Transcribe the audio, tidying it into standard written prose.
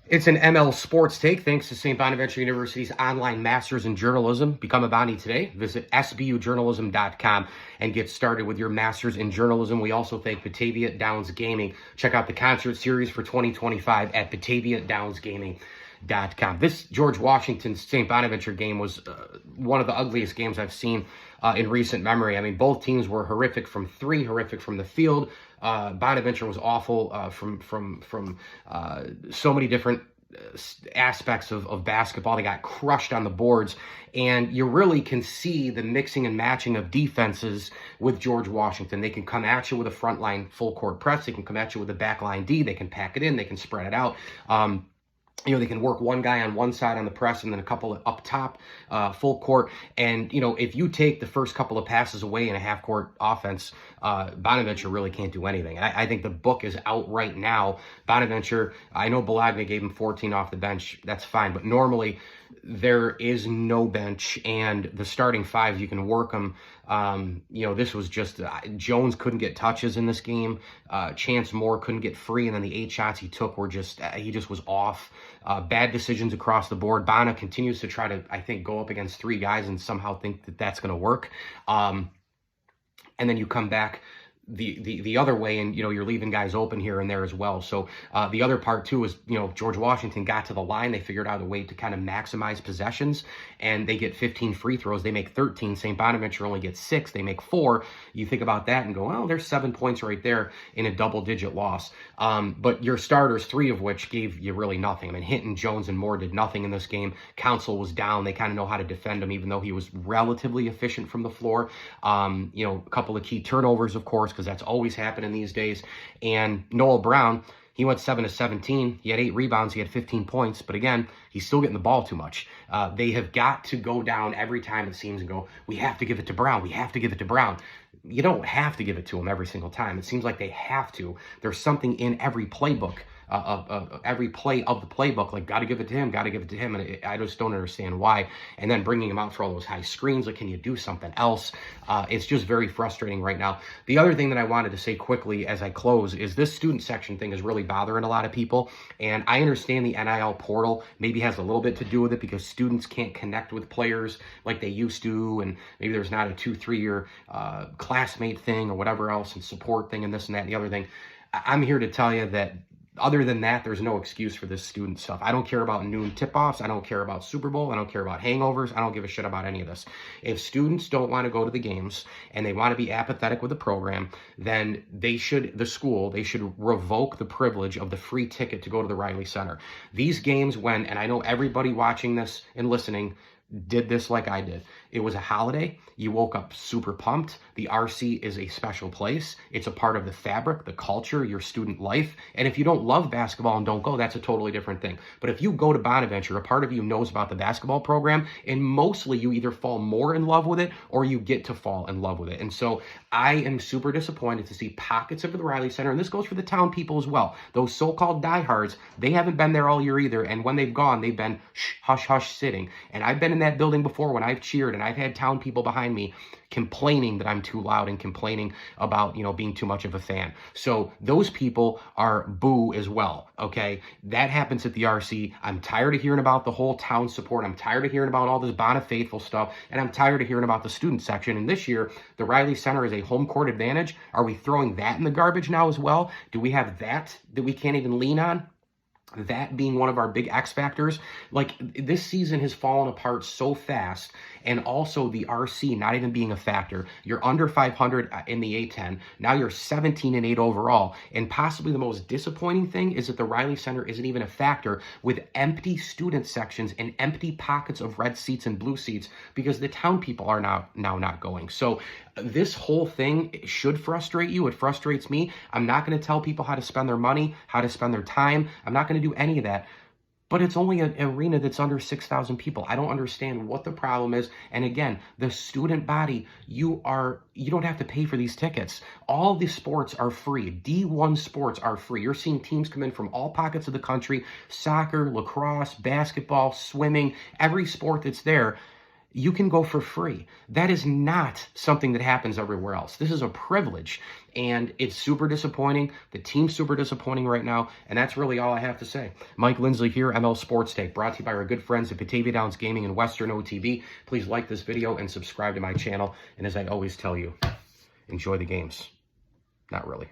It's an ML Sports Take thanks to St. Bonaventure University's online Masters in Journalism. Become a Bonnie today. Visit sbujournalism.com and get started with your Masters in Journalism. We also thank Batavia Downs Gaming. Check out the concert series for 2025 at bataviadownsgaming.com. This George Washington St. Bonaventure game was one of the ugliest games I've seen in recent memory. I mean, both teams were horrific from three, horrific from the field. Bonaventure was awful from so many different aspects of basketball. They got crushed on the boards, and you really can see the mixing and matching of defenses with George Washington. They can come at you with a front line full court press. They can come at you with a back line D. They can pack it in. They can spread it out. They can work one guy on one side on the press and then a couple up top, full court. And, if you take the first couple of passes away in a half-court offense, Bonaventure really can't do anything. I think the book is out right now. Bonaventure, I know Bologna gave him 14 off the bench. That's fine. But normally there is no bench, and the starting five, you can work them. This was just Jones couldn't get touches in this game. Chance Moore couldn't get free, and then the 8 shots he took were he just was off. Bad decisions across the board. Bona continues to try to, I think, go up against 3 guys and somehow think that that's going to work. And then you come back the other way, and you're leaving guys open here and there as well. So the other part too is George Washington got to the line. They figured out a way to kind of maximize possessions, and they get 15 free throws. They make 13. St. Bonaventure only gets 6. They make 4. You think about that and go, well, there's 7 points right there in a double-digit loss. But your starters, 3 of which gave you really nothing. I mean, Hinton, Jones, and Moore did nothing in this game. Council was down. They kind of know how to defend him, even though he was relatively efficient from the floor. A couple of key turnovers, of course, because that's always happening these days. And Noel Brown, he went 7 of 17. He had 8 rebounds. He had 15 points. But again, he's still getting the ball too much. They have got to go down every time, it seems, and go, we have to give it to Brown. We have to give it to Brown. You don't have to give it to him every single time. It seems like they have to. There's something in every playbook. Every play of the playbook, like, got to give it to him, and I just don't understand why. And then bringing him out for all those high screens, like, can you do something else? It's just very frustrating right now. The other thing that I wanted to say quickly as I close is this student section thing is really bothering a lot of people, and I understand the NIL portal maybe has a little bit to do with it because students can't connect with players like they used to, and maybe there's not a 2-3 year classmate thing or whatever else, and support thing and this and that and the other thing. I'm here to tell you that other than that, there's no excuse for this student stuff. I don't care about noon tip-offs. I don't care about Super Bowl. I don't care about hangovers. I don't give a shit about any of this. If students don't want to go to the games and they want to be apathetic with the program, then they should revoke the privilege of the free ticket to go to the Riley Center. These games and I know everybody watching this and listening did this like I did. It was a holiday. You woke up super pumped. The RC is a special place. It's a part of the fabric, the culture, your student life. And if you don't love basketball and don't go, that's a totally different thing. But if you go to Bonaventure, a part of you knows about the basketball program, and mostly you either fall more in love with it or you get to fall in love with it. And so I am super disappointed to see pockets of the Riley Center, and this goes for the town people as well. Those so-called diehards, they haven't been there all year either, and when they've gone, they've been hush-hush sitting. And I've been in that building before when I've cheered, and I've had town people behind me complaining that I'm too loud and complaining about, being too much of a fan. So those people are boo as well, okay? That happens at the RC. I'm tired of hearing about the whole town support. I'm tired of hearing about all this Bona Faithful stuff, and I'm tired of hearing about the student section. And this year, the Riley Center is a home court advantage. Are we throwing that in the garbage now as well? Do we have that we can't even lean on? That being one of our big X factors. Like, this season has fallen apart so fast, and also the RC not even being a factor. You're under 500 in the A10. Now you're 17-8 overall. And possibly the most disappointing thing is that the Riley Center isn't even a factor with empty student sections and empty pockets of red seats and blue seats because the town people are now not going. So this whole thing should frustrate you. It frustrates me. I'm not going to tell people how to spend their money, how to spend their time. I'm not going to do any of that. But it's only an arena that's under 6,000 people. I don't understand what the problem is. And again, the student body, you don't have to pay for these tickets. All the sports are free. D1 sports are free. You're seeing teams come in from all pockets of the country: soccer, lacrosse, basketball, swimming, every sport that's there. you can go for free. That is not something that happens everywhere else. This is a privilege, and it's super disappointing. The team's super disappointing right now, and that's really all I have to say. Mike Lindsley here, ML Sports Take, brought to you by our good friends at Batavia Downs Gaming and Western OTB. Please like this video and subscribe to my channel, and as I always tell you, enjoy the games. Not really.